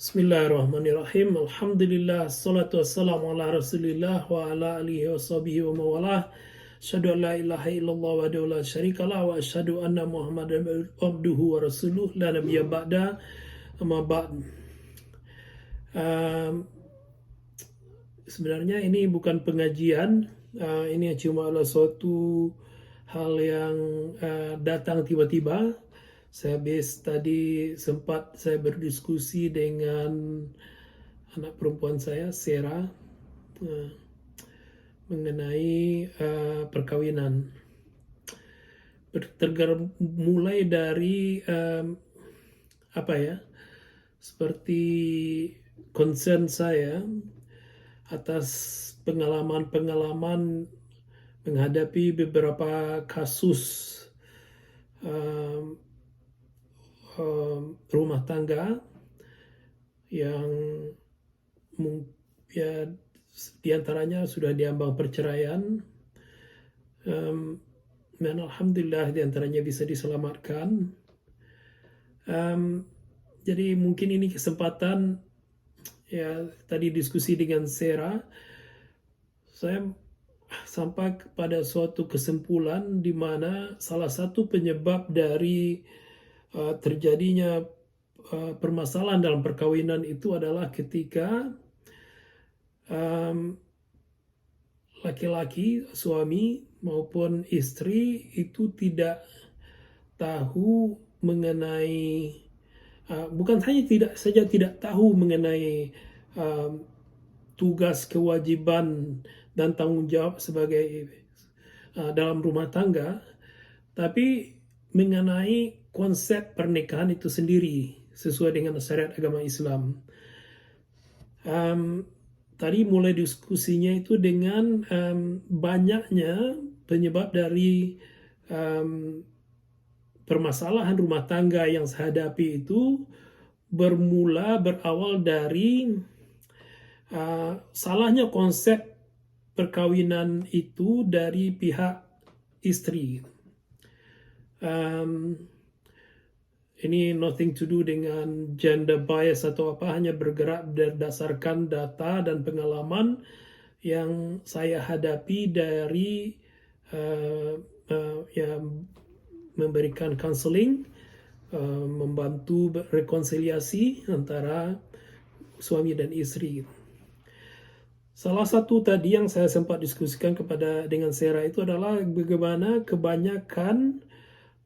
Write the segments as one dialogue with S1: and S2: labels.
S1: Bismillahirrahmanirrahim. Alhamdulillah, salatu wassalamu ala rasulillah wa ala alihi wa sahbihi wa mawalah. Asyhadu an la ilaha illallah wa la syarikalah wa asyhadu anna muhammadan abduhu wa rasuluh la nabiyya ba'da amma ba'd. Sebenarnya ini bukan pengajian, ini cuma adalah suatu hal yang datang tiba-tiba. Saya habis tadi sempat saya berdiskusi dengan anak perempuan saya, Sarah, mengenai perkawinan. Mulai dari seperti concern saya atas pengalaman-pengalaman menghadapi beberapa kasus rumah tangga yang ya diantaranya sudah diambang perceraian, dan alhamdulillah diantaranya bisa diselamatkan. Jadi mungkin ini kesempatan, ya tadi diskusi dengan Sarah, saya sampai kepada suatu kesimpulan di mana salah satu penyebab dari terjadinya permasalahan dalam perkawinan itu adalah ketika laki-laki, suami maupun istri itu tidak tahu mengenai, bukan hanya tidak tahu mengenai tugas, kewajiban dan tanggung jawab sebagai dalam rumah tangga, tapi mengenai konsep pernikahan itu sendiri sesuai dengan syariat agama Islam. Tadi mulai diskusinya itu dengan banyaknya penyebab dari permasalahan rumah tangga yang saya hadapi itu berawal dari salahnya konsep perkawinan itu dari pihak istri. Ini nothing to do dengan gender bias atau apa, hanya bergerak berdasarkan data dan pengalaman yang saya hadapi dari memberikan counseling, membantu rekonsiliasi antara suami dan istri. Salah satu tadi yang saya sempat diskusikan dengan Sarah itu adalah bagaimana kebanyakan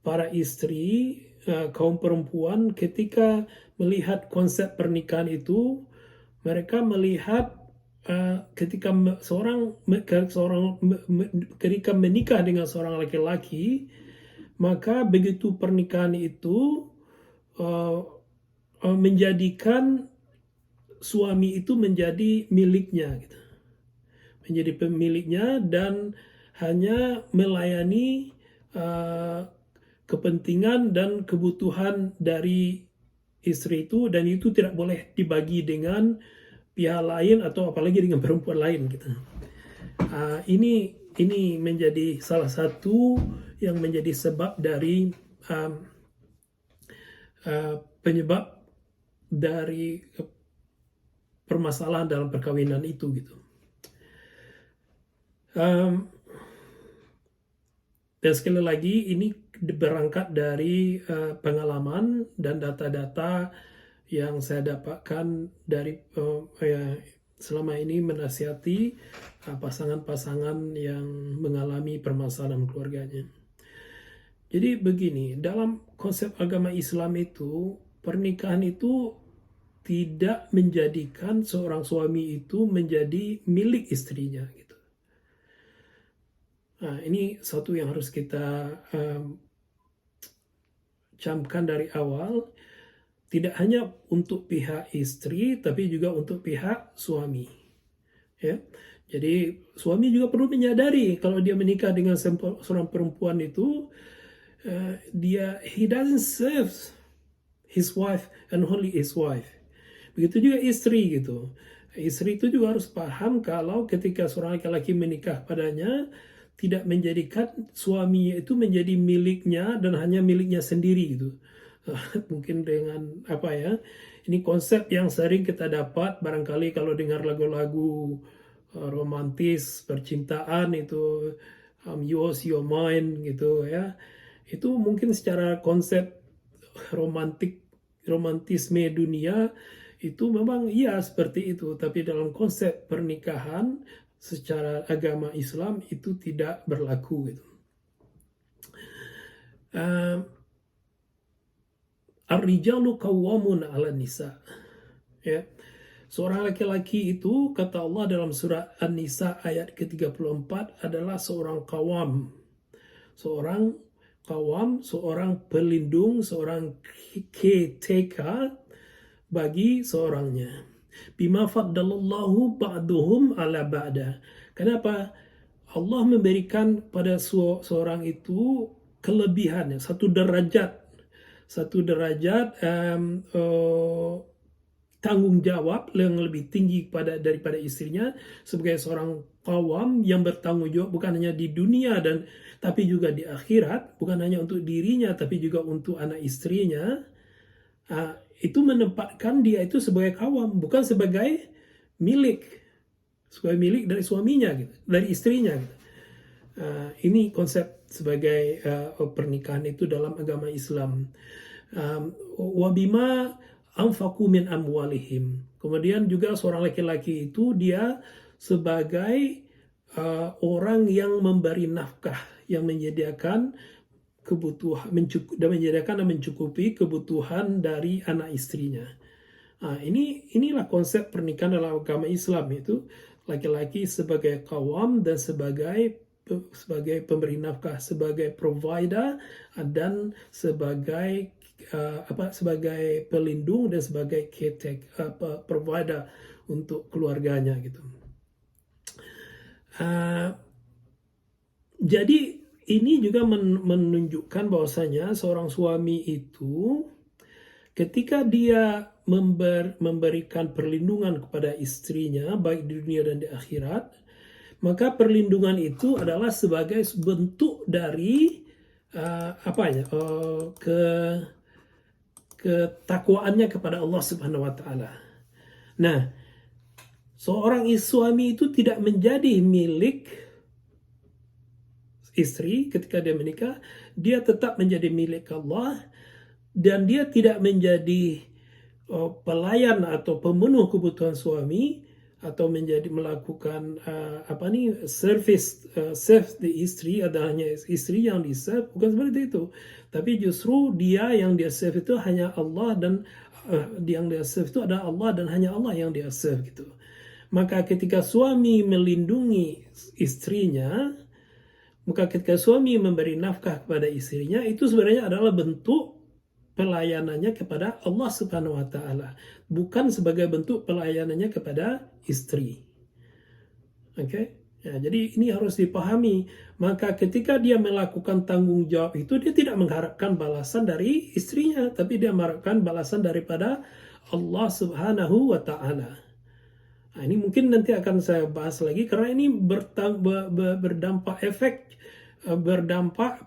S1: para istri, kaum perempuan, ketika melihat konsep pernikahan itu, mereka melihat ketika menikah dengan seorang laki-laki, maka begitu pernikahan itu menjadikan suami itu menjadi miliknya, gitu. Menjadi pemiliknya dan hanya melayani kepentingan dan kebutuhan dari istri itu, dan itu tidak boleh dibagi dengan pihak lain atau apalagi dengan perempuan lain, gitu. Ini menjadi salah satu yang menjadi sebab dari penyebab dari permasalahan dalam perkawinan itu, gitu. Dan sekali lagi ini berangkat dari pengalaman dan data-data yang saya dapatkan dari selama ini menasihati pasangan-pasangan yang mengalami permasalahan keluarganya. Jadi begini, dalam konsep agama Islam itu, pernikahan itu tidak menjadikan seorang suami itu menjadi milik istrinya, gitu. Nah, ini satu yang harus kita camkan dari awal, tidak hanya untuk pihak istri tapi juga untuk pihak suami, ya. Jadi suami juga perlu menyadari kalau dia menikah dengan seorang perempuan itu, he doesn't serve his wife and only his wife. Begitu juga istri, gitu. Istri itu juga harus paham kalau ketika seorang laki-laki menikah padanya, tidak menjadikan suaminya itu menjadi miliknya dan hanya miliknya sendiri, gitu. mungkin dengan apa ya, ini konsep yang sering kita dapat barangkali kalau dengar lagu-lagu romantis percintaan itu, yours your mind gitu ya, itu mungkin secara konsep romantisme dunia itu memang iya seperti itu, tapi dalam konsep pernikahan secara agama Islam itu tidak berlaku gitu. Ar-rijalu qawwamun 'alan nisa. Ya. Seorang laki-laki itu kata Allah dalam surah An-Nisa ayat ke-34 adalah seorang qawam. Seorang pelindung, seorang caretaker bagi seorangnya. Bima faddalallahu ba'duhum ala ba'da. Kenapa? Allah memberikan pada seorang itu kelebihannya, satu derajat tanggung jawab yang lebih tinggi daripada istrinya sebagai seorang qawam yang bertanggung jawab bukan hanya di dunia tapi juga di akhirat, bukan hanya untuk dirinya tapi juga untuk anak istrinya. Itu menempatkan dia itu sebagai qawam, bukan sebagai milik dari suaminya gitu, dari istrinya gitu. Ini konsep sebagai pernikahan itu dalam agama Islam. Wabima anfaqu min amwalihim. Kemudian juga seorang laki-laki itu dia sebagai orang yang memberi nafkah, yang menyediakan kebutuhan dan mencukupi kebutuhan dari anak istrinya. Inilah konsep pernikahan dalam agama Islam, itu laki-laki sebagai qawam dan sebagai pemberi nafkah, sebagai provider dan sebagai pelindung dan sebagai caretaker, provider untuk keluarganya gitu. Jadi ini juga menunjukkan bahwasanya seorang suami itu ketika dia memberikan perlindungan kepada istrinya baik di dunia dan di akhirat, maka perlindungan itu adalah sebagai bentuk dari ketakwaannya kepada Allah Subhanahu wa taala. Nah, seorang suami itu tidak menjadi milik istri ketika dia menikah, dia tetap menjadi milik Allah dan dia tidak menjadi pelayan atau pemenuh kebutuhan suami atau melakukan service serve the istri, ada hanya istri yang di-serve, bukan seperti itu. Tapi justru dia yang dia serve itu hanya Allah dan yang dia serve itu adalah Allah dan hanya Allah yang dia serve gitu. Maka ketika suami melindungi istrinya, maka ketika suami memberi nafkah kepada istrinya, itu sebenarnya adalah bentuk pelayanannya kepada Allah Subhanahu wa taala, bukan sebagai bentuk pelayanannya kepada istri. Oke? Ya, jadi ini harus dipahami. Maka ketika dia melakukan tanggung jawab itu, dia tidak mengharapkan balasan dari istrinya, tapi dia mengharapkan balasan daripada Allah Subhanahu wa taala. Nah, ini mungkin nanti akan saya bahas lagi karena ini berdampak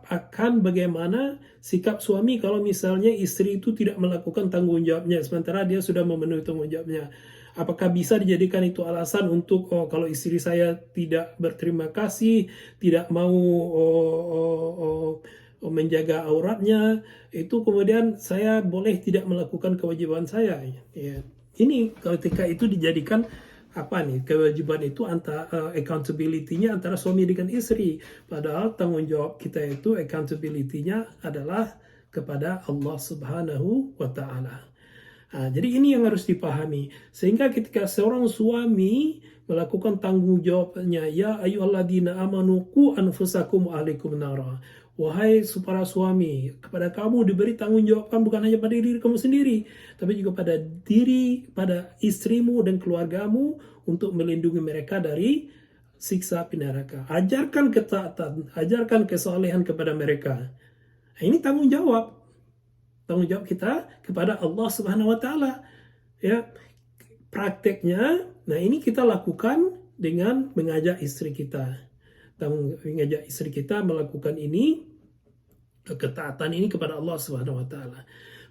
S1: akan bagaimana sikap suami kalau misalnya istri itu tidak melakukan tanggung jawabnya sementara dia sudah memenuhi tanggung jawabnya. Apakah bisa dijadikan itu alasan untuk kalau istri saya tidak berterima kasih, tidak mau menjaga auratnya, itu kemudian saya boleh tidak melakukan kewajiban saya. Ya. Ini ketika itu dijadikan kewajiban itu accountability-nya antara suami dengan istri, padahal tanggung jawab kita itu accountability-nya adalah kepada Allah Subhanahu wa taala. Jadi ini yang harus dipahami, sehingga ketika seorang suami melakukan tanggung jawabnya, ya ayyuhalladzina amanu qu anfusakum wa ahlikum nara. Wahai para suami, kepada kamu diberi tanggung jawab bukan hanya pada diri kamu sendiri, tapi juga pada istrimu dan keluargamu untuk melindungi mereka dari siksa api neraka. Ajarkan ketaatan, ajarkan kesolehan kepada mereka. Nah, ini tanggung jawab kita kepada Allah Subhanahu wa taala. Ya, prakteknya, nah ini kita lakukan dengan mengajak istri kita. Mengajak istri kita melakukan ini, ketaatan ini kepada Allah Subhanahu wa taala.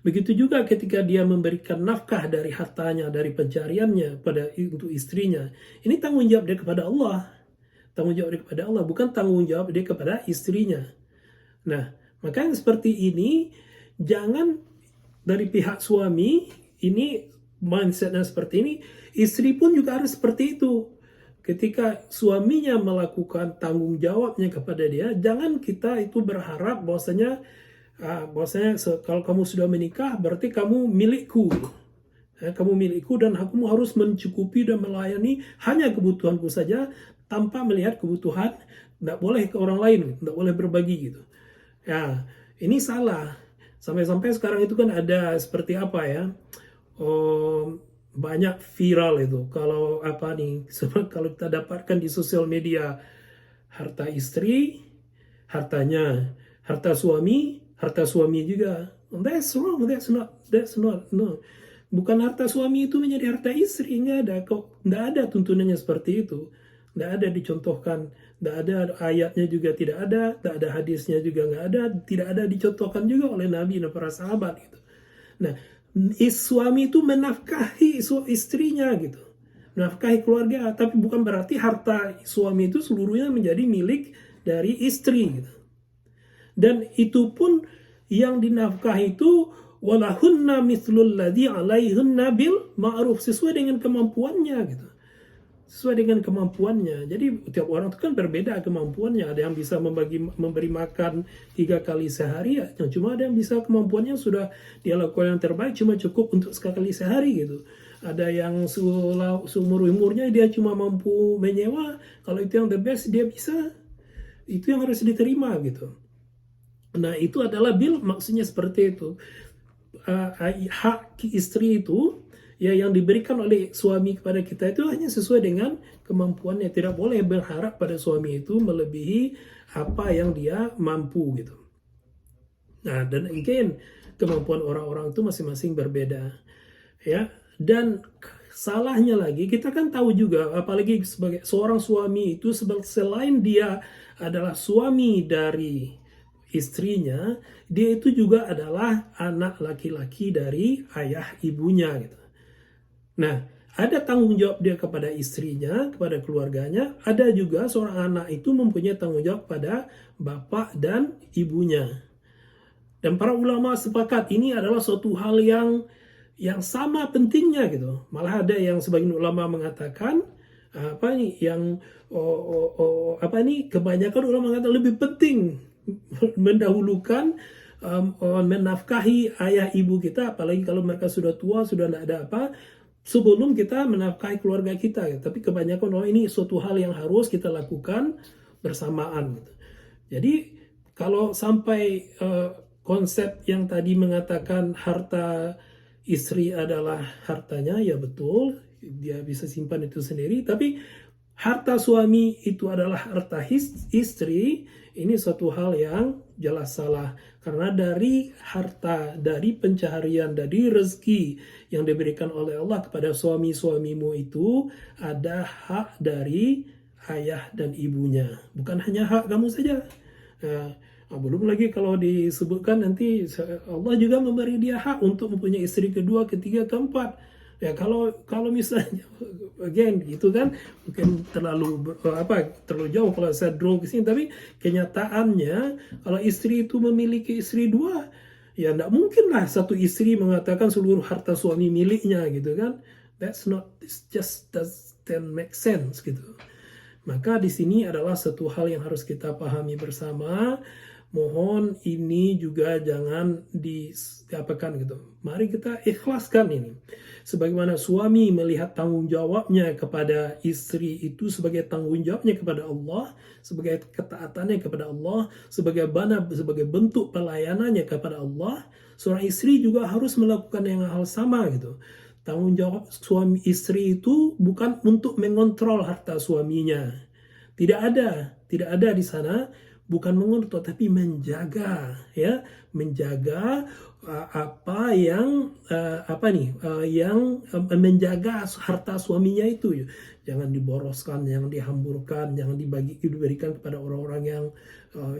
S1: Begitu juga ketika dia memberikan nafkah dari hartanya, dari pencariannya untuk istrinya. Ini tanggung jawab dia kepada Allah. Tanggung jawab dia kepada Allah, bukan tanggung jawab dia kepada istrinya. Nah, maka yang seperti ini, jangan dari pihak suami, ini mindsetnya seperti ini, istri pun juga harus seperti itu. Ketika suaminya melakukan tanggung jawabnya kepada dia, jangan kita itu berharap bahwasanya kalau kamu sudah menikah berarti kamu milikku. Kamu milikku dan kamu harus mencukupi dan melayani hanya kebutuhanku saja tanpa melihat kebutuhan, tidak boleh ke orang lain, tidak boleh berbagi gitu. Ya, ini salah. Sampai-sampai sekarang itu kan ada seperti apa ya? Banyak viral itu. Kalau apa nih? Kalau kita dapatkan di sosial media, harta istri, hartanya, harta suami juga. That's wrong. That's not. No. Bukan harta suami itu menjadi harta istri, nggak ada. Nggak ada tuntunannya seperti itu. Nggak ada dicontohkan. Nggak ada ayatnya juga tidak ada hadisnya juga nggak ada, tidak ada dicontohkan juga oleh Nabi dan para sahabat gitu. Nah, suami itu menafkahi istrinya gitu, menafkahi keluarga, tapi bukan berarti harta suami itu seluruhnya menjadi milik dari istri gitu. Dan itu pun yang dinafkahi itu walahunna mithlul ladzi alaihunna bil ma'ruf, sesuai dengan kemampuannya gitu. Sesuai dengan kemampuannya. Jadi tiap orang itu kan berbeda kemampuannya. Ada yang bisa memberi makan 3 kali sehari, ya. Cuma ada yang bisa kemampuannya sudah dia lakukan yang terbaik cuma cukup untuk sekali sehari gitu. Ada yang seumur umurnya dia cuma mampu menyewa, kalau itu yang the best dia bisa, itu yang harus diterima gitu. Nah itu adalah maksudnya seperti itu. Hak istri itu ya yang diberikan oleh suami kepada kita itu hanya sesuai dengan kemampuannya. Tidak boleh berharap pada suami itu melebihi apa yang dia mampu gitu. Nah, dan again, kemampuan orang-orang itu masing-masing berbeda. Ya, dan salahnya lagi, kita kan tahu juga, apalagi sebagai seorang suami itu selain dia adalah suami dari istrinya, dia itu juga adalah anak laki-laki dari ayah ibunya gitu. Nah, ada tanggung jawab dia kepada istrinya, kepada keluarganya. Ada juga seorang anak itu mempunyai tanggung jawab pada bapak dan ibunya. Dan para ulama sepakat ini adalah suatu hal yang sama pentingnya gitu. Malah ada yang sebagian ulama mengatakan kebanyakan ulama mengatakan lebih penting mendahulukan menafkahi ayah ibu kita, apalagi kalau mereka sudah tua, sudah tidak ada apa, sebelum kita menafkahi keluarga kita. Tapi kebanyakan ini suatu hal yang harus kita lakukan bersamaan gitu. Jadi kalau sampai konsep yang tadi mengatakan harta istri adalah hartanya, ya betul, dia bisa simpan itu sendiri, tapi harta suami itu adalah harta istri, ini suatu hal yang jelas salah. Karena dari harta, dari pencaharian, dari rezeki yang diberikan oleh Allah kepada suami-suamimu itu ada hak dari ayah dan ibunya. Bukan hanya hak kamu saja. Belum lagi kalau disebutkan nanti Allah juga memberi dia hak untuk mempunyai istri kedua, ketiga, keempat. Ya kalau misalnya again gitu kan mungkin terlalu jauh kalau saya draw ke sini, tapi kenyataannya kalau istri itu memiliki istri dua, ya tidak mungkin lah satu istri mengatakan seluruh harta suami miliknya gitu kan. It just doesn't make sense gitu. Maka di sini adalah satu hal yang harus kita pahami bersama. Mohon ini juga jangan diapakan gitu. Mari kita ikhlaskan ini. Sebagaimana suami melihat tanggung jawabnya kepada istri itu sebagai tanggung jawabnya kepada Allah, sebagai ketaatannya kepada Allah, sebagai bentuk pelayanannya kepada Allah, seorang istri juga harus melakukan yang hal sama gitu. Tanggung jawab suami istri itu bukan untuk mengontrol harta suaminya. Tidak ada di sana. bukan mengontrol tapi menjaga, ya, menjaga apa yang menjaga harta suaminya itu, jangan diboroskan, jangan dihamburkan, jangan diberikan kepada orang-orang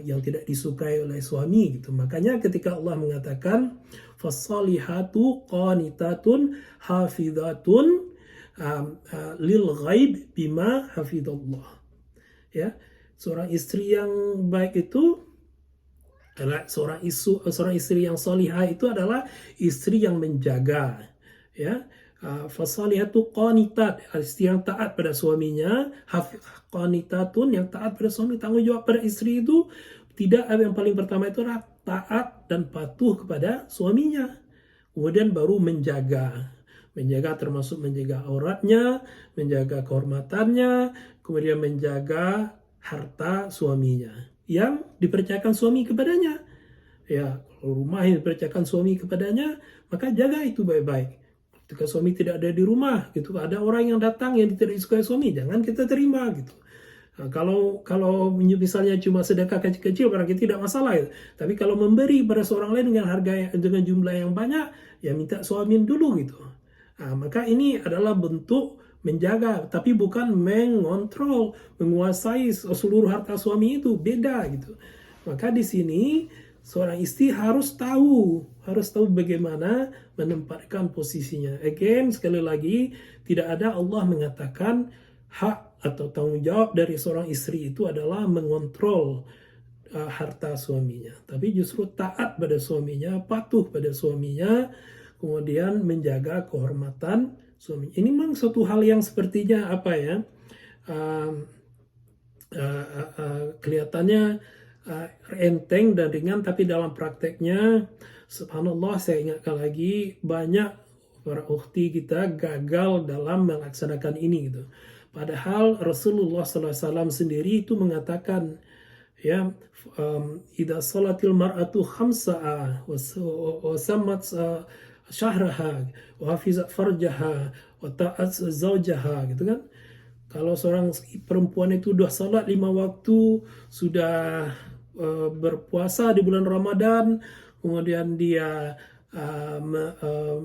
S1: yang tidak disukai oleh suami gitu. Makanya ketika Allah mengatakan fasalihatu qanitatun hafizatun lil ghaib bima hafidallah, ya. Seorang istri yang baik itu adalah seorang istri yang salihah itu adalah istri yang menjaga, ya. Fasalihatu qanitat, istri yang taat pada suaminya, qanitatun yang taat pada suami. Tanggung jawab pada istri itu tidak, yang paling pertama itu adalah taat dan patuh kepada suaminya. Kemudian baru menjaga termasuk menjaga auratnya, menjaga kehormatannya, kemudian menjaga harta suaminya yang dipercayakan suami kepadanya. Ya, kalau rumah yang dipercayakan suami kepadanya, maka jaga itu baik-baik. Ketika suami tidak ada di rumah, gitu, ada orang yang datang yang tidak disukai suami, jangan kita terima gitu. Nah, kalau misalnya cuma sedekah kecil-kecil barangkali tidak masalah, gitu. Tapi kalau memberi pada seorang lain dengan jumlah yang banyak, ya minta suami dulu gitu. Nah, maka ini adalah bentuk menjaga, tapi bukan mengontrol, menguasai seluruh harta suami, itu beda gitu. Maka di sini seorang istri harus tahu bagaimana menempatkan posisinya. Again, sekali lagi, tidak ada Allah mengatakan hak atau tanggung jawab dari seorang istri itu adalah mengontrol harta suaminya, tapi justru taat pada suaminya, patuh pada suaminya, kemudian menjaga kehormatan suami. Ini memang suatu hal yang sepertinya kelihatannya enteng dan ringan, tapi dalam prakteknya subhanallah, saya ingatkan lagi, banyak para ukhti kita gagal dalam melaksanakan ini gitu. Padahal Rasulullah SAW sendiri itu mengatakan, ya, idza salatil mar'atu khamsa'a wa sammat syahraha wa hafizat farjaha wa ta'at zawjaha, gitu kan. Kalau seorang perempuan itu sudah salat 5 waktu, sudah berpuasa di bulan Ramadan, kemudian dia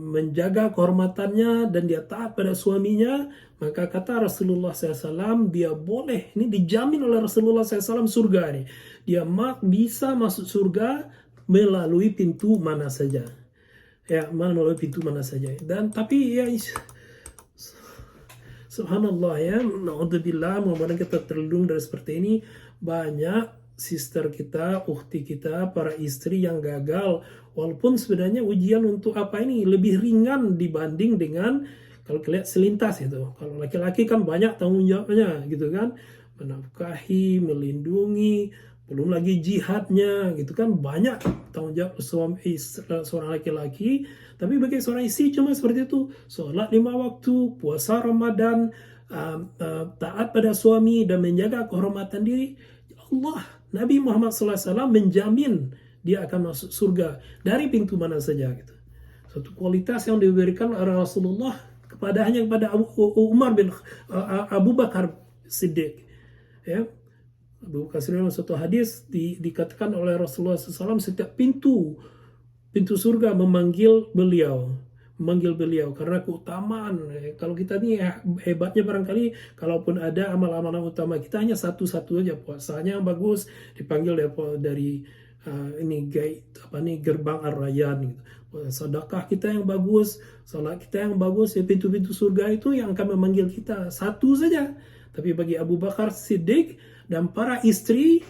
S1: menjaga kehormatannya dan dia taat pada suaminya, maka kata Rasulullah SAW, dia boleh, ini dijamin oleh Rasulullah SAW, surga nih, dia bisa masuk surga melalui pintu mana saja, ya, melalui pintu mana saja. Dan tapi ya, subhanallah, ya, na'udzubillah, mudah-mudahan kita terlindung dari seperti ini. Banyak sister kita, ukhti kita, para istri yang gagal, walaupun sebenarnya ujian untuk lebih ringan dibanding dengan kalau lihat selintas itu. Kalau laki-laki kan banyak tanggung jawabnya gitu kan, menafkahi, melindungi, belum lagi jihadnya gitu kan, banyak tanggung jawab seorang laki-laki. Tapi bagi seorang istri cuma seperti itu, sholat 5 waktu, puasa Ramadan, taat pada suami dan menjaga kehormatan diri. Allah, Nabi Muhammad SAW menjamin dia akan masuk surga dari pintu mana saja gitu. Suatu kualitas yang diberikan oleh Rasulullah kepada Abu Bakar Siddiq, ya. Abu Bakar Siddiq, suatu hadis dikatakan oleh Rasulullah SAW, setiap pintu surga memanggil beliau karena keutamaan. Kalau kita ini hebatnya barangkali, kalaupun ada amal-amalan utama kita hanya satu-satu aja, puasanya yang bagus dipanggil dari gerbang Ar-Rayyan gitu. Sedekah kita yang bagus, salat kita yang bagus, ya, pintu-pintu surga itu yang akan memanggil kita satu saja. Tapi bagi Abu Bakar Siddiq dan para istri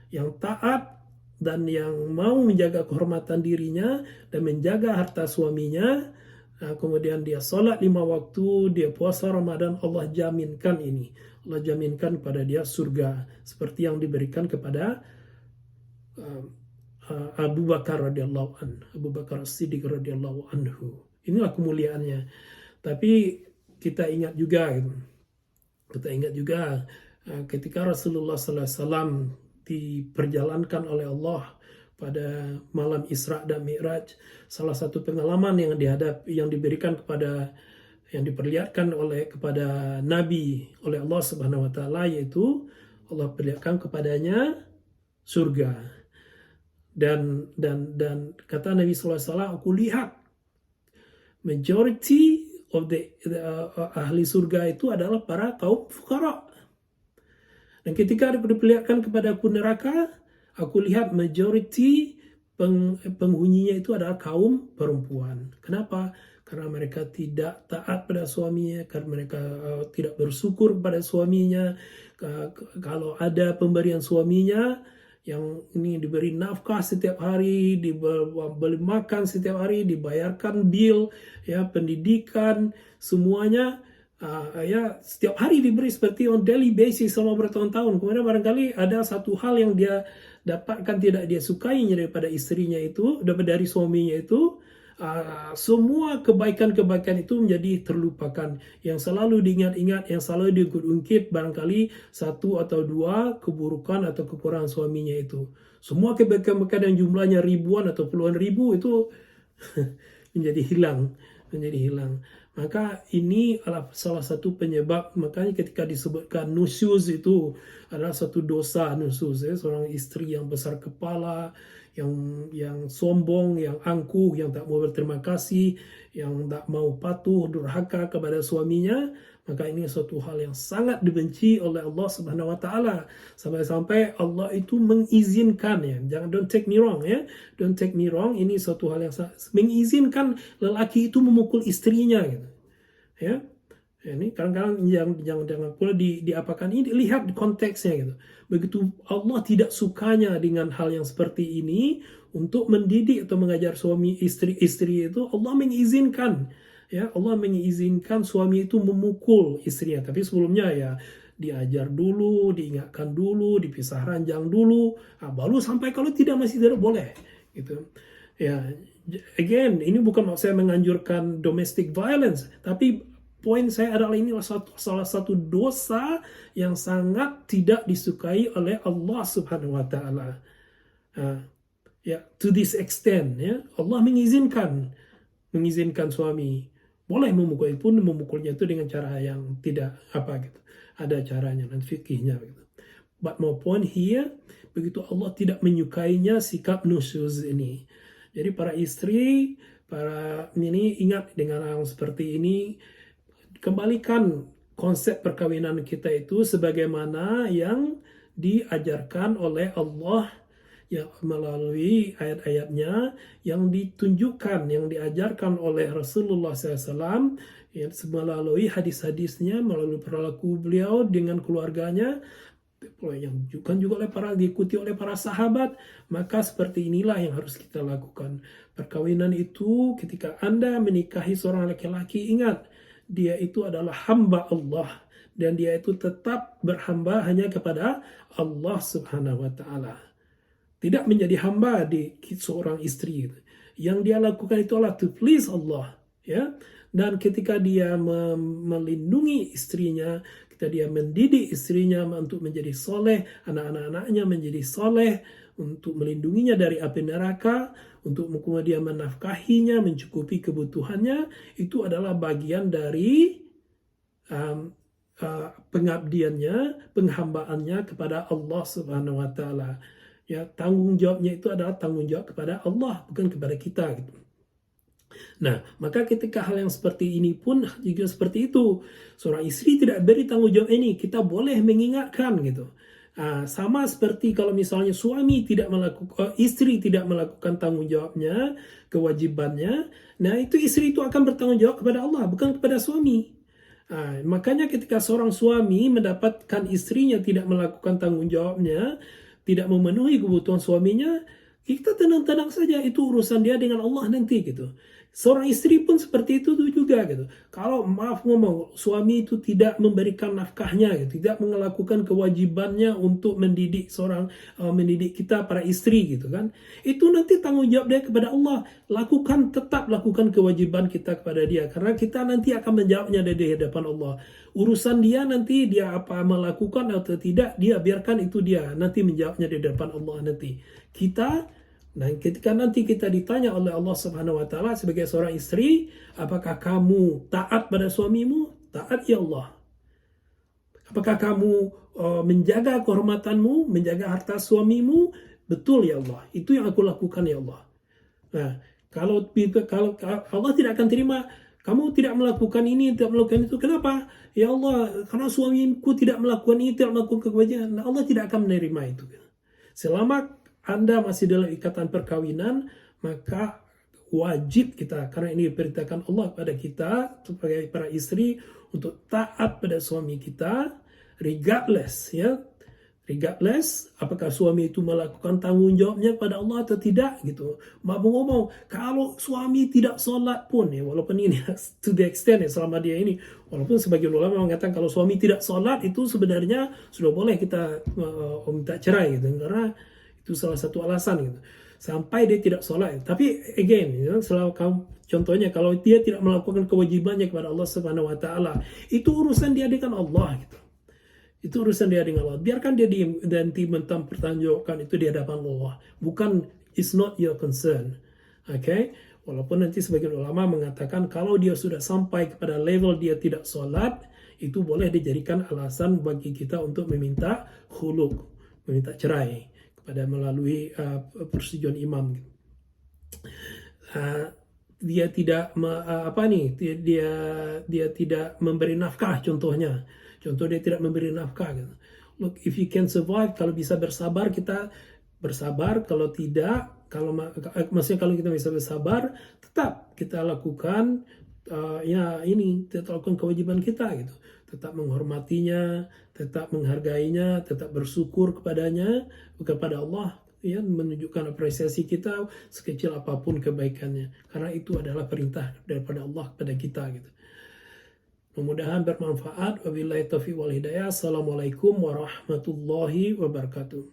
S1: yang taat dan yang mau menjaga kehormatan dirinya dan menjaga harta suaminya, kemudian dia sholat 5 waktu, dia puasa Ramadan, Allah jaminkan ini. Allah jaminkan pada dia surga seperti yang diberikan kepada Abu Bakar radhiyallahu anhu, Abu Bakar Siddiq radhiyallahu anhu. Inilah kemuliaannya. Tapi kita ingat juga ketika Rasulullah SAW diperjalankan oleh Allah pada malam Isra dan Mi'raj, salah satu pengalaman yang diberikan yang diperlihatkan kepada Nabi oleh Allah Subhanahu wa taala, yaitu Allah perlihatkan kepadanya surga. Dan kata Nabi SAW, aku lihat majority of the ahli surga itu adalah para kaum fukara. Dan ketika diperlihatkan kepada aku neraka, aku lihat majority penghuninya itu adalah kaum perempuan. Kenapa? Karena mereka tidak taat pada suaminya, karena mereka tidak bersyukur pada suaminya. Kalau ada pemberian suaminya, yang ini diberi nafkah setiap hari, dibeli makan setiap hari, dibayarkan bill, ya pendidikan, semuanya ya setiap hari diberi seperti on daily basis selama bertahun-tahun. Kemudian barangkali ada satu hal yang dia dapatkan tidak dia sukai daripada istrinya itu, dapat dari suaminya itu, semua kebaikan-kebaikan itu menjadi terlupakan. Yang selalu diingat-ingat, yang selalu diungkit barangkali satu atau dua keburukan atau kekurangan suaminya itu. Semua kebaikan-kebaikan yang jumlahnya ribuan atau puluhan ribu itu menjadi hilang. Maka ini adalah salah satu penyebab, makanya ketika disebutkan nusyuz itu adalah satu dosa nusyuz, ya, seorang istri yang besar kepala, yang sombong, yang angkuh, yang tak mau berterima kasih, yang tak mau patuh, durhaka kepada suaminya, maka ini suatu hal yang sangat dibenci oleh Allah Subhanahu wa taala. Sampai-sampai Allah itu mengizinkan, ya. Jangan, don't take me wrong, ya. Don't take me wrong, ini suatu hal yang mengizinkan lelaki itu memukul istrinya, gitu. Ya. Ini kadang-kadang jangan pula diapakan ini, lihat konteksnya gitu. Begitu Allah tidak sukanya dengan hal yang seperti ini untuk mendidik atau mengajar suami istri itu, Allah mengizinkan, ya, Allah mengizinkan suami itu memukul istrinya. Tapi sebelumnya ya diajar dulu, diingatkan dulu, dipisah ranjang dulu, baru sampai kalau tidak masih tidak boleh gitu. Ya, again, ini bukan maksud saya menganjurkan domestic violence, tapi poin saya adalah ini salah satu dosa yang sangat tidak disukai oleh Allah Subhanahu wa taala. Ya, to this extent, ya, Allah mengizinkan suami boleh memukul, pun memukulnya itu dengan cara yang tidak apa gitu. Ada caranya dan fikihnya gitu. But my point here, begitu Allah tidak menyukainya sikap nusyuz ini. Jadi para istri, para ini ingat dengan hal seperti ini. Kembalikan konsep perkawinan kita itu sebagaimana yang diajarkan oleh Allah yang melalui ayat-ayatnya, yang ditunjukkan, yang diajarkan oleh Rasulullah SAW, yang melalui hadis-hadisnya, melalui perilaku beliau dengan keluarganya, yang juga diikuti oleh para sahabat. Maka seperti inilah yang harus kita lakukan. Perkawinan itu ketika Anda menikahi seorang laki-laki, ingat, dia itu adalah hamba Allah, dan dia itu tetap berhamba hanya kepada Allah Subhanahu wa taala. Tidak menjadi hamba di seorang istri. Yang dia lakukan itu adalah to please Allah, ya. Dan ketika dia melindungi istrinya, ketika dia mendidik istrinya untuk menjadi soleh, anak-anaknya menjadi soleh, untuk melindunginya dari api neraka, untuk kemudian menafkahinya, mencukupi kebutuhannya, itu adalah bagian dari pengabdiannya, penghambaannya kepada Allah Subhanahu wa taala. Ya, tanggung jawabnya itu adalah tanggung jawab kepada Allah, bukan kepada kita gitu. Nah, maka ketika hal yang seperti ini pun juga seperti itu. Seorang istri tidak beri tanggung jawab ini, kita boleh mengingatkan gitu. Sama seperti kalau misalnya suami tidak melakukan, istri tidak melakukan tanggung jawabnya, kewajibannya, nah itu istri itu akan bertanggung jawab kepada Allah, bukan kepada suami. Makanya ketika seorang suami mendapatkan istrinya tidak melakukan tanggung jawabnya, tidak memenuhi kebutuhan suaminya, kita tenang-tenang saja, itu urusan dia dengan Allah nanti gitu. Seorang istri pun seperti itu juga gitu. Kalau maaf ngomong, suami itu tidak memberikan nafkahnya gitu, tidak melakukan kewajibannya untuk mendidik mendidik kita para istri gitu kan. Itu nanti tanggung jawab dia kepada Allah. Tetap lakukan kewajiban kita kepada dia, karena kita nanti akan menjawabnya di hadapan Allah. Urusan dia nanti, dia apa melakukan atau tidak, dia biarkan itu dia nanti menjawabnya di hadapan Allah nanti. Nah, ketika nanti kita ditanya oleh Allah Subhanahu wa taala sebagai seorang istri, apakah kamu taat pada suamimu? Taat, ya Allah. Apakah kamu menjaga kehormatanmu, menjaga harta suamimu? Betul ya Allah, itu yang aku lakukan ya Allah. Nah, kalau Allah tidak akan terima, kamu tidak melakukan ini, tidak melakukan itu. Kenapa? Ya Allah, karena suamiku tidak melakukan ini, tidak melakukan kewajiban. Nah, Allah tidak akan menerima itu. Selama Anda masih dalam ikatan perkawinan, maka wajib kita, karena ini diperintahkan Allah kepada kita sebagai para istri untuk taat pada suami kita, regardless ya, regardless apakah suami itu melakukan tanggung jawabnya pada Allah atau tidak gitu. Mak ngomong kalau suami tidak sholat pun ya, walaupun ini to the extent ya, selama dia ini, walaupun sebagian ulama mengatakan kalau suami tidak sholat itu sebenarnya sudah boleh kita minta cerai gitu, karena itu salah satu alasan gitu. Sampai dia tidak sholat. Tapi again, ya, selalu kamu, contohnya kalau dia tidak melakukan kewajibannya kepada Allah Subhanahu Wa Taala, itu urusan dia dengan Allah gitu. Itu urusan dia dengan Allah. Biarkan dia nanti mempertanggungjawabkan itu di hadapan Allah. Bukan, it's not your concern. Okay? Walaupun nanti sebagian ulama mengatakan kalau dia sudah sampai kepada level dia tidak sholat, itu boleh dijadikan alasan bagi kita untuk meminta khuluk, meminta cerai kepada melalui persetujuan imam. Dia tidak dia tidak memberi nafkah contohnya. Contoh dia tidak memberi nafkah gitu. Look, if you can survive, kalau bisa bersabar kita bersabar, kalau tidak, maksudnya kalau kita bisa bersabar, tetap kita lakukan kita lakukan kewajiban kita gitu. Tetap menghormatinya, tetap menghargainya, tetap bersyukur kepadanya, kepada Allah ya, menunjukkan apresiasi kita sekecil apapun kebaikannya, karena itu adalah perintah daripada Allah kepada kita gitu. Mudah-mudahan bermanfaat. Wabillahi taufiq wal hidayah. Assalamualaikum warahmatullahi wabarakatuh.